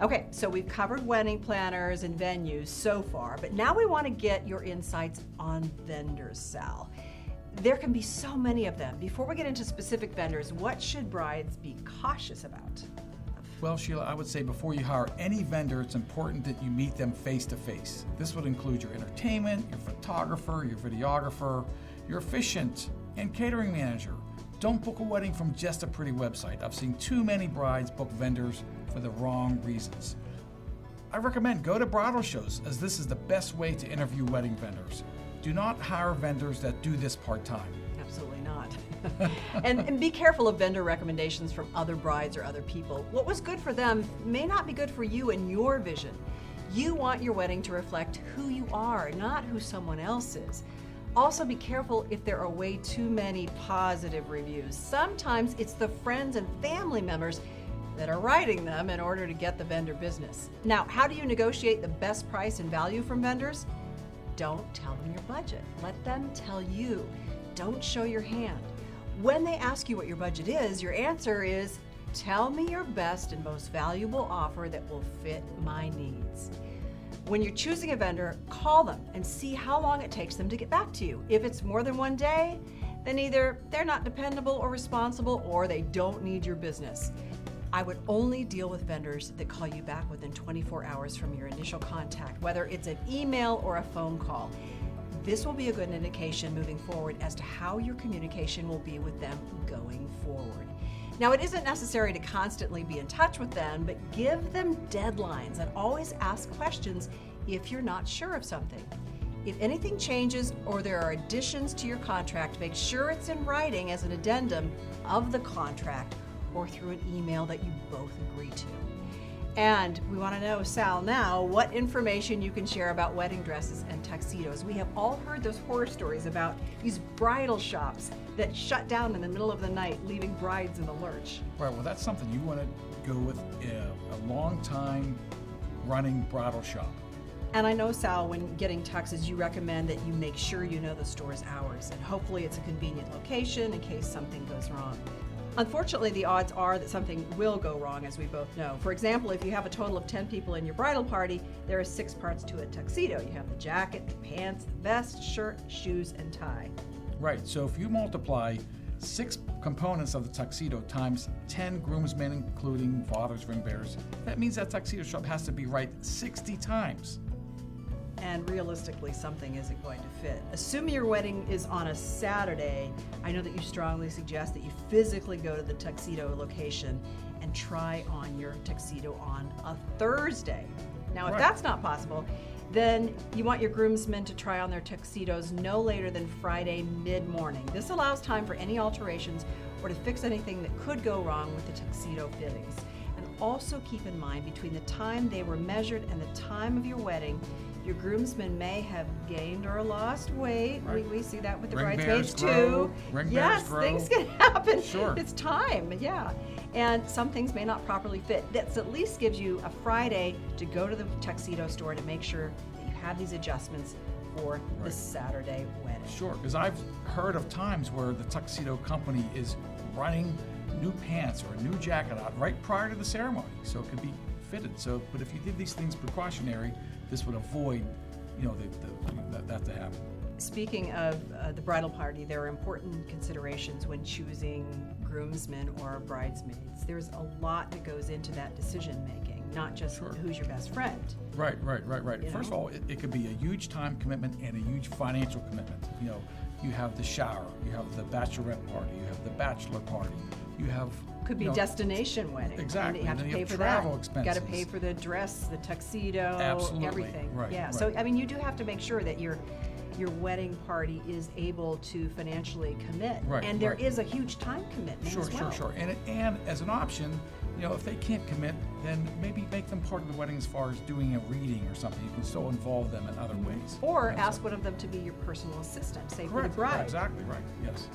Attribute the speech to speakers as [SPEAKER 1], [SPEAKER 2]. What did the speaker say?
[SPEAKER 1] Okay, so we've covered wedding planners and venues so far, but now we want to get your insights on vendors, Sal. There can be so many of them. Before we get into specific vendors, what should brides be cautious about?
[SPEAKER 2] Well, Sheila, I would say before you hire any vendor, it's important that you meet them face to face. This would include your entertainment, your photographer, your videographer, your officiant, and catering manager. Don't book a wedding from just a pretty website. I've seen too many brides book vendors for the wrong reasons. I recommend go to bridal shows, as this is the best way to interview wedding vendors. Do not hire vendors that do this part-time.
[SPEAKER 1] Absolutely not. and be careful of vendor recommendations from other brides or other people. What was good for them may not be good for you and your vision. You want your wedding to reflect who you are, not who someone else is. Also, be careful if there are way too many positive reviews. Sometimes it's the friends and family members that are writing them in order to get the vendor business. Now, how do you negotiate the best price and value from vendors? Don't tell them your budget. Let them tell you. Don't show your hand. When they ask you what your budget is, your answer is, tell me your best and most valuable offer that will fit my needs. When you're choosing a vendor, call them and see how long it takes them to get back to you. If it's more than one day, then either they're not dependable or responsible, or they don't need your business. I would only deal with vendors that call you back within 24 hours from your initial contact, whether it's an email or a phone call. This will be a good indication moving forward as to how your communication will be with them going forward. Now, it isn't necessary to constantly be in touch with them, but give them deadlines and always ask questions if you're not sure of something. If anything changes or there are additions to your contract, make sure it's in writing as an addendum of the contract or through an email that you both agree to. And we want to know, Sal, now what information you can share about wedding dresses and tuxedos. We have all heard those horror stories about these bridal shops that shut down in the middle of the night, leaving brides in the lurch.
[SPEAKER 2] Right, well, that's something you want to go with a long time running bridal shop.
[SPEAKER 1] And I know, Sal, when getting tuxes, you recommend that you make sure you know the store's hours, and hopefully it's a convenient location in case something goes wrong. Unfortunately, the odds are that something will go wrong, as we both know. For example, if you have a total of 10 people in your bridal party, there are 6 parts to a tuxedo. You have the jacket, the pants, the vest, shirt, shoes, and tie.
[SPEAKER 2] Right, so if you multiply 6 components of the tuxedo times 10 groomsmen, including fathers, ring bearers, that means that tuxedo shop has to be right 60 times.
[SPEAKER 1] And realistically, something isn't going to fit. Assuming your wedding is on a Saturday, I know that you strongly suggest that you physically go to the tuxedo location and try on your tuxedo on a Thursday. Now, if that's not possible, then you want your groomsmen to try on their tuxedos no later than Friday mid-morning. This allows time for any alterations or to fix anything that could go wrong with the tuxedo fittings. And also keep in mind, between the time they were measured and the time of your wedding, your groomsmen may have gained or lost weight.
[SPEAKER 2] Right.
[SPEAKER 1] We see that with the
[SPEAKER 2] Ring
[SPEAKER 1] bridesmaids
[SPEAKER 2] bearers
[SPEAKER 1] too.
[SPEAKER 2] grow. Ring
[SPEAKER 1] Yes,
[SPEAKER 2] bearers grow.
[SPEAKER 1] things can happen.
[SPEAKER 2] Sure.
[SPEAKER 1] It's time, yeah. And some things may not properly fit. That at least gives you a Friday to go to the tuxedo store to make sure that you have these adjustments for the Saturday wedding.
[SPEAKER 2] Sure, because I've heard of times where the tuxedo company is running new pants or a new jacket out right prior to the ceremony, so it could be fitted. So, but if you did these things precautionary, this would avoid, that to happen.
[SPEAKER 1] Speaking of the bridal party, there are important considerations when choosing groomsmen or bridesmaids. There's a lot that goes into that decision making, not just who's your best friend.
[SPEAKER 2] Right. First of all, it could be a huge time commitment and a huge financial commitment. You have the shower, you have the bachelorette party, you have the bachelor party, you have
[SPEAKER 1] could be destination wedding.
[SPEAKER 2] Exactly.
[SPEAKER 1] And you have to
[SPEAKER 2] and
[SPEAKER 1] pay
[SPEAKER 2] have
[SPEAKER 1] for
[SPEAKER 2] travel
[SPEAKER 1] that.
[SPEAKER 2] expenses.
[SPEAKER 1] Got to pay for the dress, the tuxedo,
[SPEAKER 2] Absolutely.
[SPEAKER 1] everything.
[SPEAKER 2] Right.
[SPEAKER 1] Yeah.
[SPEAKER 2] Right.
[SPEAKER 1] So I mean, you do have to make sure that your wedding party is able to financially commit.
[SPEAKER 2] Right.
[SPEAKER 1] And there is a huge time commitment as well.
[SPEAKER 2] Sure. And as an option, if they can't commit, then maybe make them part of the wedding as far as doing a reading or something. You can still involve them in other ways.
[SPEAKER 1] Or ask one of them to be your personal assistant, say for the
[SPEAKER 2] Correct.
[SPEAKER 1] bride.
[SPEAKER 2] Exactly right. Yes.